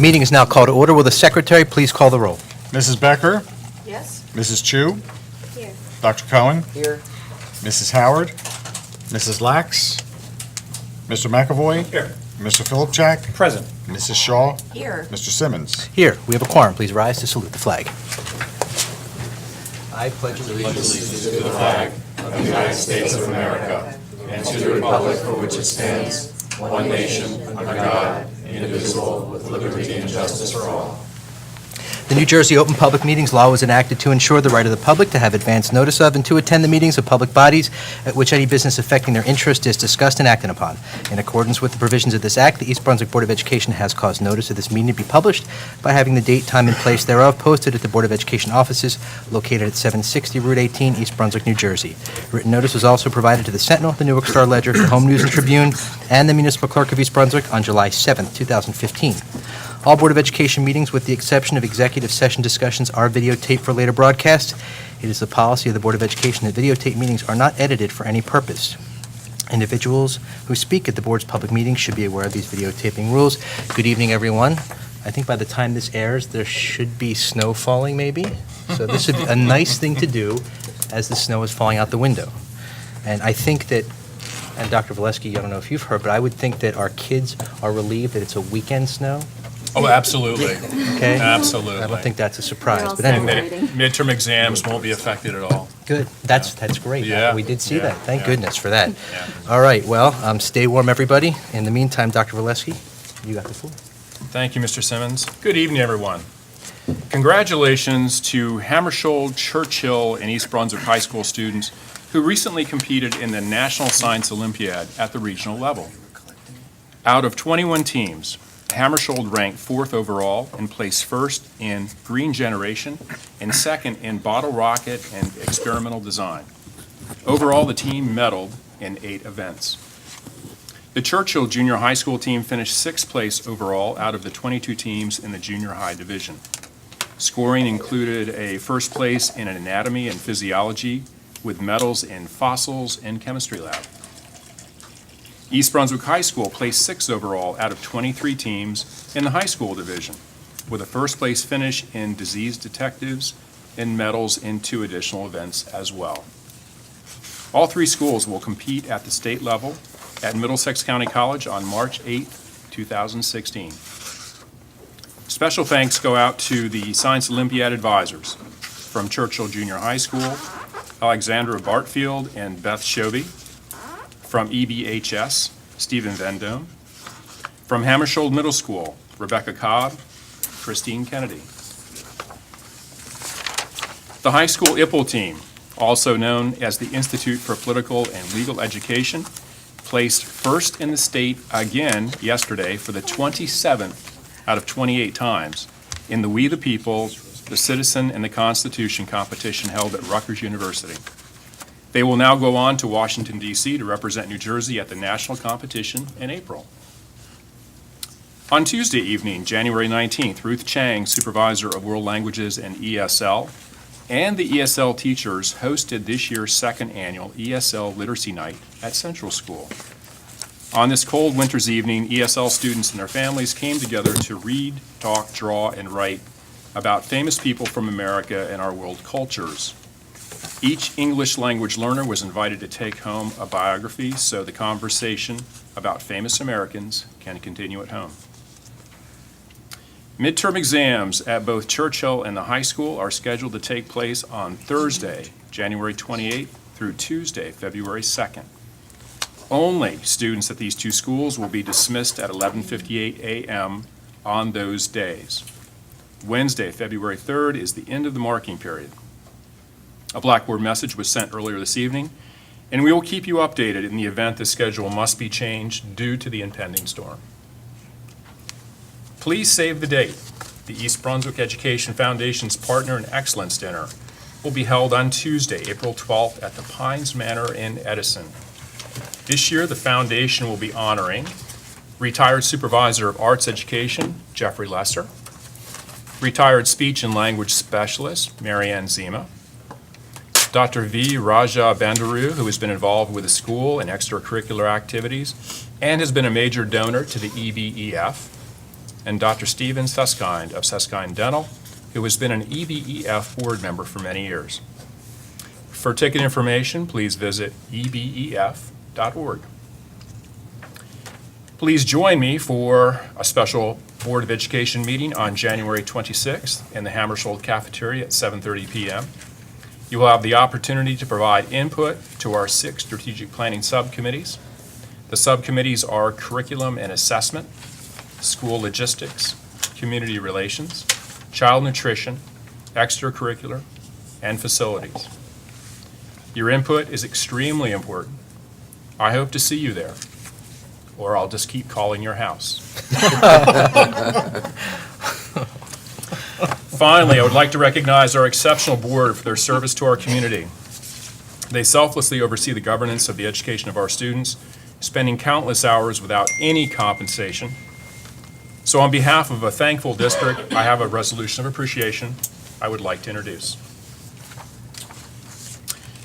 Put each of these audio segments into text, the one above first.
The meeting is now called to order. Will the secretary please call the roll? Mrs. Becker? Yes. Mrs. Chu? Here. Dr. Cohen? Here. Mrs. Howard? Mrs. Lax? Mr. McAvoy? Here. Mr. Philipchak? Present. Mrs. Shaw? Here. Mr. Simmons? Here, we have a quorum. Please rise to salute the flag. I pledge allegiance to the flag of the United States of America and to the republic for which it stands, one nation, under God, indivisible, with liberty and justice for all. The New Jersey Open Public Meetings Law was enacted to ensure the right of the public to have advance notice of and to attend the meetings of public bodies at which any business affecting their interest is discussed and acted upon. In accordance with the provisions of this Act, the East Brunswick Board of Education has caused notice of this meeting to be published by having the date, time, and place thereof posted at the Board of Education offices located at 760 Route 18, East Brunswick, New Jersey. Written notice was also provided to the Sentinel, the Newark Star Ledger, the Home News and Tribune, and the Municipal Clerk of East Brunswick on July 7, 2015. All Board of Education meetings, with the exception of executive session discussions, are videotaped for later broadcast. It is the policy of the Board of Education that videotape meetings are not edited for any purpose. Individuals who speak at the Board's public meetings should be aware of these videotaping rules. Good evening, everyone. I think by the time this airs, there should be snow falling, maybe. So this would be a nice thing to do as the snow is falling out the window. And I think that, and Dr. Valesky, I don't know if you've heard, but I would think that our kids are relieved that it's a weekend snow. Oh, absolutely. Okay? Absolutely. I don't think that's a surprise, but And anyway, the midterm exams won't be affected at all. good. That's great. Yeah, We did see yeah, that. Thank yeah. goodness for that. Yeah. All right, well, stay warm, everybody. In the meantime, Dr. Valesky, you got the floor. Thank you, Mr. Simmons. Good evening, everyone. Congratulations to Hammersholt, Churchill, and East Brunswick High School students who recently competed in the National Science Olympiad at the regional level. Out of 21 teams, Hammersholt ranked 4th overall and placed 1st in green generation and 2nd in bottle rocket and experimental design. Overall, the team medaled in 8 events. The Churchill Junior High School team finished 6th place overall out of the 22 teams in the junior high division. Scoring included a 1st place in anatomy and physiology with medals in fossils and chemistry lab. East Brunswick High School placed 6th overall out of 23 teams in the high school division, with a 1st place finish in disease detectives and medals in 2 additional events as well. All 3 schools will compete at the state level at Middlesex County College on March 8, 2016. Special thanks go out to the Science Olympiad advisors from Churchill Junior High School, Alexandra Bartfield and Beth Shovey. From EBHS, Stephen Vendome. From Hammersholt Middle School, Rebecca Cobb, Christine Kennedy. The high school IPPL team, also known as the Institute for Political and Legal Education, placed 1st in the state again yesterday for the 27th out of 28 times in the We the People, the Citizen, and the Constitution competition held at Rutgers University. They will now go on to Washington, D.C. to represent New Jersey at the national competition in April. On Tuesday evening, January 19th, Ruth Chang, Supervisor of World Languages and ESL, and the ESL teachers hosted this year's 2nd annual ESL Literacy Night at Central School. On this cold winter's evening, ESL students and their families came together to read, talk, draw, and write about famous people from America and our world cultures. Each English language learner was invited to take home a biography so the conversation about famous Americans can continue at home. Midterm exams at both Churchill and the high school are scheduled to take place on Thursday, January 28th through Tuesday, February 2nd. Only students at these 2 schools will be dismissed at 11:58 a.m. on those days. Wednesday, February 3rd is the end of the marking period. A Blackboard message was sent earlier this evening, and we will keep you updated in the event the schedule must be changed due to the impending storm. Please save the date. The East Brunswick Education Foundation's Partner in Excellence Dinner will be held on Tuesday, April 12th at the Pines Manor in Edison. This year, the foundation will be honoring retired Supervisor of Arts Education, Jeffrey Lesser, retired Speech and Language Specialist, Marianne Zima, Dr. V. Raja Bandaru, who has been involved with the school and extracurricular activities and has been a major donor to the EBEF, and Dr. Steven Susskind of Susskind Dental, who has been an EBEF board member for many years. For ticket information, please visit ebef.org. Please join me for a special Board of Education meeting on January 26th in the Hammersholt Cafeteria at 7:30 p.m. You will have the opportunity to provide input to our 6 strategic planning subcommittees. The subcommittees are curriculum and assessment, school logistics, community relations, child nutrition, extracurricular, and facilities. Your input is extremely important. I hope to see you there, or I'll just keep calling your house. Finally, I would like to recognize our exceptional board for their service to our community. They selflessly oversee the governance of the education of our students, spending countless hours without any compensation. So on behalf of a thankful district, I have a resolution of appreciation I would like to introduce.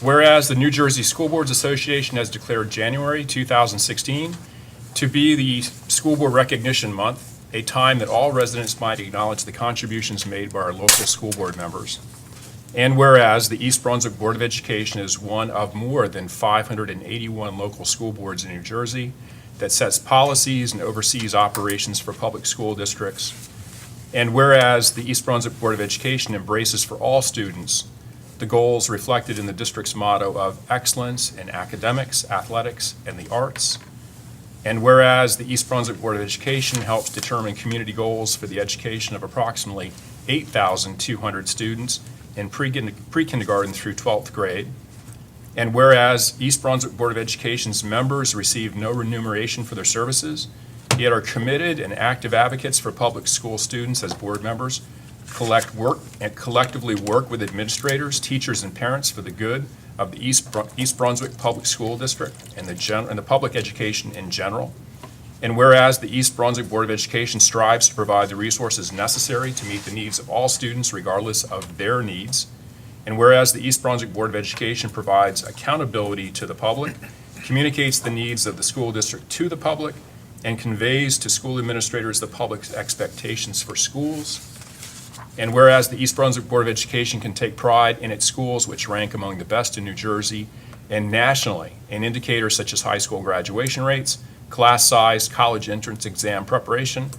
Whereas the New Jersey School Boards Association has declared January 2016 to be the School Board Recognition Month, a time that all residents might acknowledge the contributions made by our local school board members. And whereas the East Brunswick Board of Education is one of more than 581 local school boards in New Jersey that sets policies and oversees operations for public school districts. And whereas the East Brunswick Board of Education embraces for all students the goals reflected in the district's motto of excellence in academics, athletics, and the arts. And whereas the East Brunswick Board of Education helps determine community goals for the education of approximately 8,200 students in pre-kindergarten through 12th grade. And whereas East Brunswick Board of Education's members receive no remuneration for their services, yet are committed and active advocates for public school students as board members, collectively work with administrators, teachers, and parents for the good of the East Brunswick Public School District and the public education in general. And whereas the East Brunswick Board of Education strives to provide the resources necessary to meet the needs of all students regardless of their needs. And whereas the East Brunswick Board of Education provides accountability to the public, communicates the needs of the school district to the public, and conveys to school administrators the public's expectations for schools. And whereas the East Brunswick Board of Education can take pride in its schools, which rank among the best in New Jersey and nationally in indicators such as high school graduation rates, class size, college entrance exam preparation,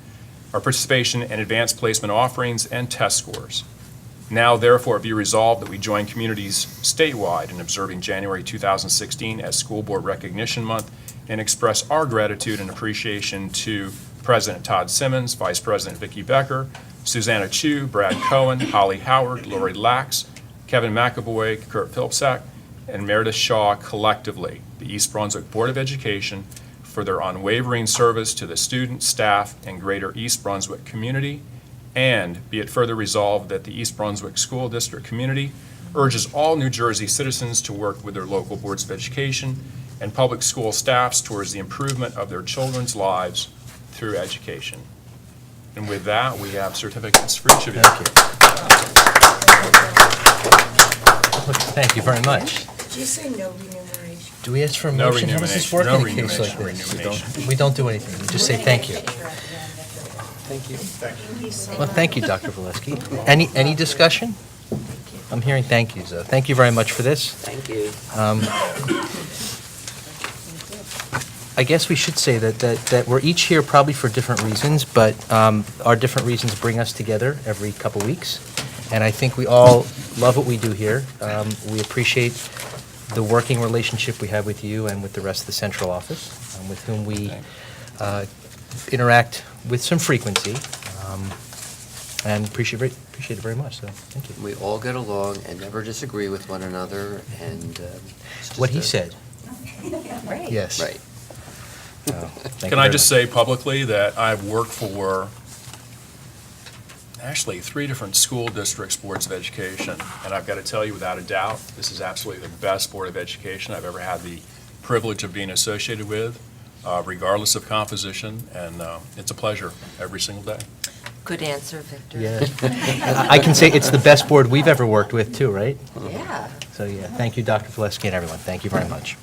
our participation in advanced placement offerings, and test scores. Now, therefore, be resolved that we join communities statewide in observing January 2016 as School Board Recognition Month and express our gratitude and appreciation to President Todd Simmons, Vice President Vicki Becker, Susanna Chu, Brad Cohen, Holly Howard, Lori Lax, Kevin McAvoy, Kurt Philpsack, and Meredith Shaw, collectively, the East Brunswick Board of Education, for their unwavering service to the student, staff, and greater East Brunswick community. And be it further resolved that the East Brunswick School District community urges all New Jersey citizens to work with their local boards of education and public school staffs towards the improvement of their children's lives through education. And with that, we have certificates for each of you. Thank you. Thank you very much. Did you say no remuneration? Do we ask for a No motion? How does this work remuneration. in a case like No this? remuneration. We don't do anything. We just say thank you. Thank you. Well, thank you, Dr. Valesky. Any discussion? I'm hearing thank yous, though. Thank you very much for this. Thank you. I guess we should say that we're each here probably for different reasons, but our different reasons bring us together every couple weeks. And I think we all love what we do here. We appreciate the working relationship we have with you and with the rest of the central office, with whom we interact with some frequency, and appreciate it very much, so thank you. We all get along and never disagree with one another, and it's just What he a- said. Yes. Right. Can I just say publicly that I've worked for actually 3 different school districts' boards of education, and I've got to tell you without a doubt, this is absolutely the best board of education I've ever had the privilege of being associated with, regardless of composition, and it's a pleasure every single day. Good answer, Victor. Yeah. I can say it's the best board we've ever worked with, too, right? Yeah. So, yeah, thank you, Dr. Valesky, and everyone. Thank you very much.